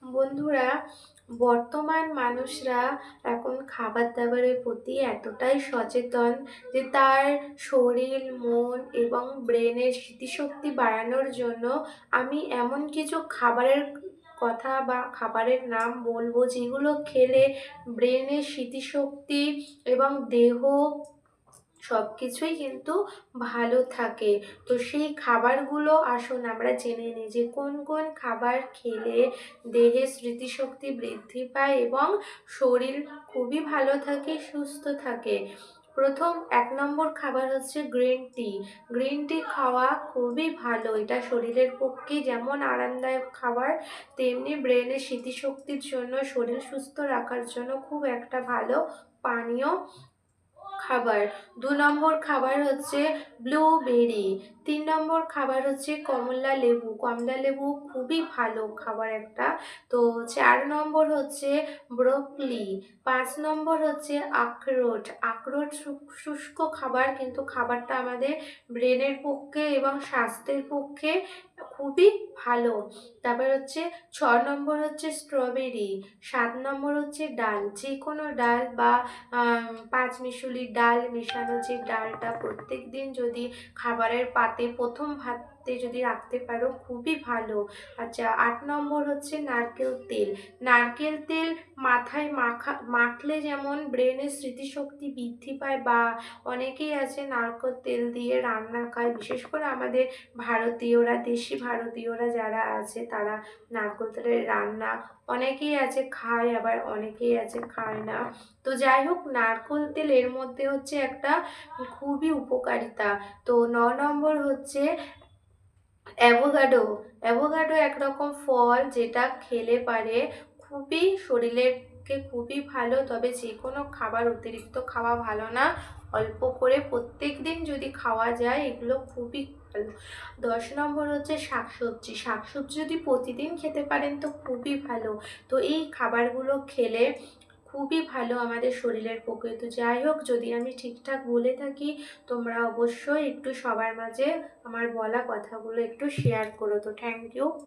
বন্ধুরা, বর্তমান মানুষরা এখন খাবার দাবারের প্রতি এতটাই সচেতন যে তার শরীর, মন এবং ব্রেনের স্মৃতিশক্তি বাড়ানোর জন্য আমি এমন কিছু খাবারের কথা বা খাবারের নাম বলবো যেগুলো খেলে ব্রেনের স্মৃতিশক্তি এবং দেহ সবকিছুই কিন্তু ভালো থাকে। তো সেই খাবারগুলো আসুন আমরা জেনে নিই যে কোন কোন খাবার খেলে দেহের স্মৃতিশক্তি বৃদ্ধি পায় এবং শরীর খুবই ভালো থাকে, সুস্থ থাকে। প্রথম ১ নম্বর খাবার হচ্ছে গ্রিন টি। গ্রিন টি খাওয়া খুবই ভালো। এটা শরীরের পক্ষে যেমন আরামদায়ক খাবার, তেমনি ব্রেনের স্মৃতিশক্তির জন্য, শরীর সুস্থ রাখার জন্য খুব একটা ভালো পানীয় খাবার। ২ নম্বর খাবার হচ্ছে ব্লুবেরি। ৩ নম্বর খাবার হচ্ছে কমলা লেবু। কমলা লেবু খুবই ভালো খাবার একটা। তো ৪ নম্বর হচ্ছে ব্রোকলি। ৫ নম্বর হচ্ছে আখরোট। আখরোট শুষ্ক খাবার, কিন্তু খাবারটা আমাদের ব্রেনের পক্ষে এবং স্বাস্থ্যের পক্ষে খুবই ভালো। তারপর হচ্ছে ৬ নম্বর হচ্ছে স্ট্রবেরি। ৭ নম্বর হচ্ছে ডাল। যেকোনো ডাল বা পাঁচমিশালি ডাল মেশানো যে ডালটা প্রত্যেকদিন যদি খাবারের পাতে প্রথম ভাতে যদি রাখতে পারো খুবই ভালো। আচ্ছা, ৮ নম্বর হচ্ছে নারকেল তেল। নারকেল তেল মাথায় মাখলে যেমন ব্রেনের স্মৃতিশক্তি বৃদ্ধি পায়, বা অনেকেই আছে নারকেল তেল দিয়ে রান্না খায়, বিশেষ করে আমাদের ভারতীয়রা, দেশি ভারতীয়রা যারা আছে তারা নারকেল তেলের রান্না অনেকেই আছে খায়, আবার অনেকেই আছে খায় না। তো যাই হোক, নারকেল তেল এর মধ্যে হচ্ছে একটা খুবই উপকারিতা। তো ৯ নম্বর হচ্ছে অ্যাভোকাডো। অ্যাভোকাডো একরকম ফল যেটা খেলে পারে খুবই শরীরের পক্ষে খুবই ভালো। তবে যে কোনো খাবার অতিরিক্ত খাওয়া ভালো না। অল্প করে প্রত্যেকদিন যদি খাওয়া যায় এগুলো খুবই ভালো। ১০ নম্বর হচ্ছে শাকসবজি। শাকসবজি যদি প্রতিদিন খেতে পারেন তো খুবই ভালো। তো এই খাবারগুলো খেলে খুবই ভালো আমাদের শরীরের পক্ষে। তো যাই হোক, যদি আমি ঠিকঠাক বলে থাকি তোমরা অবশ্যই একটু সবার মাঝে আমার বলা কথাগুলো একটু শেয়ার করো। তো থ্যাংক ইউ।